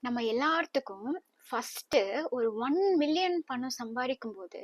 நம்ம எல்லாத்துக்கும் ஃபர்ஸ்ட்டு ஒரு 1 மில்லியன் பணம் சம்பாதிக்கும் போது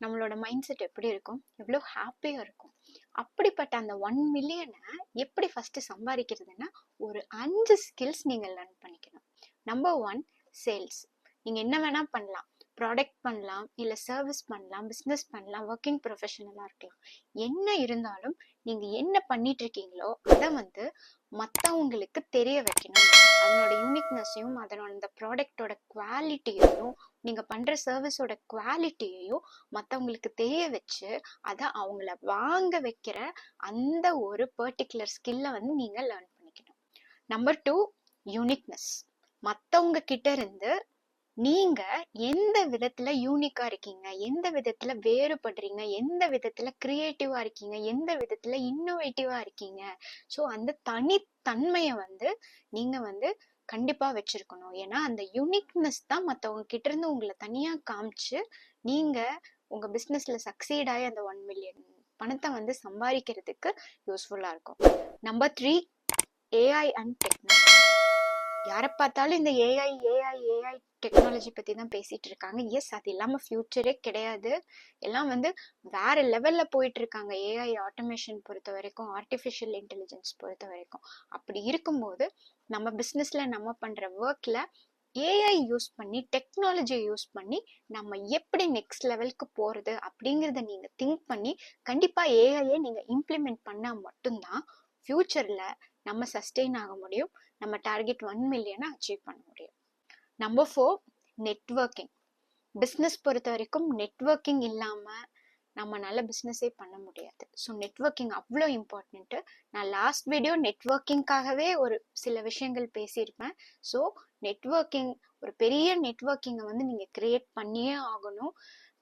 நம்மளோட மைண்ட் செட் எப்படி இருக்கும்? எவ்வளோ ஹாப்பியா இருக்கும். அப்படிப்பட்ட அந்த 1 மில்லியனை எப்படி ஃபர்ஸ்ட்டு சம்பாதிக்கிறதுன்னா, ஒரு 5 ஸ்கில்ஸ் நீங்க லேர்ன் பண்ணிக்கணும். Number 1 sales. நீங்க என்ன வேணா பண்ணலாம். ப்ராடக்ட் பண்ணலாம், இல்ல சர்வீஸ் பண்ணலாம், பிஸ்னஸ் பண்ணலாம், ஒர்க்கிங் ப்ரொஃபஷனலா இருக்கலாம். என்ன இருந்தாலும் நீங்க என்ன பண்ணிட்டு இருக்கீங்களோ அதை வந்து மற்றவங்களுக்கு தெரிய வைக்கணும். அதனோட யூனிக்னஸையும் அதனோட அந்த ப்ராடக்டோட குவாலிட்டியையும் நீங்க பண்ற சர்வீஸோட குவாலிட்டியையும் மற்றவங்களுக்கு தெரிய வச்சு அதை அவங்கள வாங்க வைக்கிற அந்த ஒரு பர்டிகுலர் ஸ்கில்லை வந்து நீங்க லேர்ன் பண்ணிக்கணும். Number 2 uniqueness. மற்றவங்க கிட்ட இருந்து நீங்க எந்த விதத்துல யூனிக்கா இருக்கீங்க, எந்த விதத்துல வேறுபடுறீங்க, எந்த விதத்துல கிரியேட்டிவா இருக்கீங்க, எந்த விதத்துல இன்னோவேட்டிவா இருக்கீங்க. ஸோ அந்த தனித்தன்மையை வந்து நீங்க வந்து கண்டிப்பா வச்சிருக்கணும். ஏன்னா அந்த யூனிக்னஸ் தான் மற்றவங்க கிட்ட இருந்து உங்களை தனியா காமிச்சு நீங்க உங்க பிசினஸ்ல சக்சீட் ஆகி அந்த 1 மில்லியன் பணத்தை வந்து சம்பாதிக்கிறதுக்கு யூஸ்ஃபுல்லா இருக்கும். Number 3 AI and technology. யாரை பார்த்தாலும் இந்த ஏஐ டெக்னாலஜி பத்தி தான் பேசிட்டு இருக்காங்க. எஸ், அது இல்லாம ஃபியூச்சரே கிடையாது. எல்லாம் வந்து வேற லெவல்ல போயிட்டு இருக்காங்க. ஏஐ ஆட்டோமேஷன் பொறுத்த வரைக்கும், ஆர்டிஃபிஷியல் இன்டெலிஜென்ஸ் பொறுத்த வரைக்கும். அப்படி இருக்கும்போது நம்ம பிஸ்னஸ்ல நம்ம பண்ற ஒர்க்ல ஏஐ யூஸ் பண்ணி, டெக்னாலஜியை யூஸ் பண்ணி நம்ம எப்படி நெக்ஸ்ட் லெவலுக்கு போறது அப்படிங்கிறத நீங்க திங்க் பண்ணி கண்டிப்பா ஏஐயை நீங்க இம்ப்ளிமெண்ட் பண்ணா மட்டும்தான் ஃபியூச்சர்ல நம்ம சஸ்டெயின் ஆக முடியும். நம்ம டார்கெட் 1 மில்லியனை அச்சீவ் பண்ண முடியும். Number 4 networking. பிஸ்னஸ் பொறுத்த வரைக்கும் நெட்வொர்க்கிங் இல்லாம நம்மளால பிஸ்னஸே பண்ண முடியாது. ஸோ நெட்வொர்க்கிங் அவ்வளோ இம்பார்ட்டன்ட்டு. நான் லாஸ்ட் வீடியோ நெட்வொர்க்கிங்காகவே ஒரு சில விஷயங்கள் பேசியிருப்பேன். ஸோ நெட்வொர்க்கிங், ஒரு பெரிய நெட்வொர்க்கிங்கை வந்து நீங்கள் கிரியேட் பண்ணியே ஆகணும்.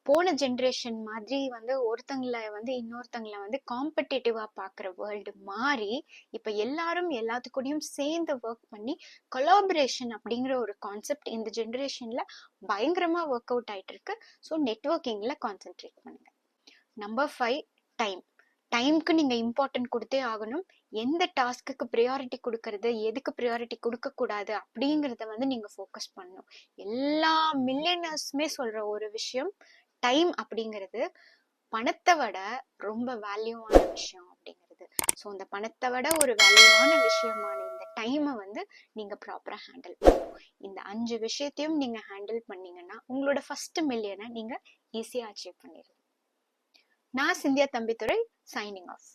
போன ஜென்ரேஷன் மாதிரி வந்து ஒருத்தங்களை வந்து இன்னொருத்தங்களை வந்து காம்படிட்டிவா பார்க்குற வேர்ல்டு மாறி இப்போ எல்லாரும் எல்லாத்துக்கூடயும் சேர்ந்து ஒர்க் பண்ணி கொலாபரேஷன் அப்படிங்கிற ஒரு கான்செப்ட் இந்த ஜென்ரேஷன்ல பயங்கரமா ஒர்க் அவுட் ஆயிட்டு இருக்கு. ஸோ நெட்வொர்க்கிங்ல கான்சென்ட்ரேட் பண்ணுங்க. Number 5 time. டைம்க்கு நீங்க இம்பார்ட்டன்ட் கொடுத்தே ஆகணும். எந்த டாஸ்க்கு ப்ரியாரிட்டி கொடுக்கறது, எதுக்கு ப்ரியாரிட்டி கொடுக்க கூடாது அப்படிங்கிறத வந்து நீங்க ஃபோக்கஸ் பண்ணணும். எல்லா மில்லியனர்ஸுமே சொல்ற ஒரு விஷயம், டைம் அப்படிங்கிறது பணத்தை விட ரொம்ப வேல்யூவான விஷயம் அப்படிங்கிறது. ஸோ அந்த பணத்தை விட ஒரு வேல்யூவான விஷயமான இந்த டைமை வந்து நீங்க ப்ராப்பரா ஹேண்டில் பண்ணணும். இந்த 5 விஷயத்தையும் நீங்க ஹேண்டில் பண்ணீங்கன்னா உங்களோட ஃபர்ஸ்ட் மில்லியனை நீங்க ஈஸியா அச்சீவ் பண்ணிடலாம். நான் சிந்தியா தம்பித்துரை, சைனிங் ஆஃப்.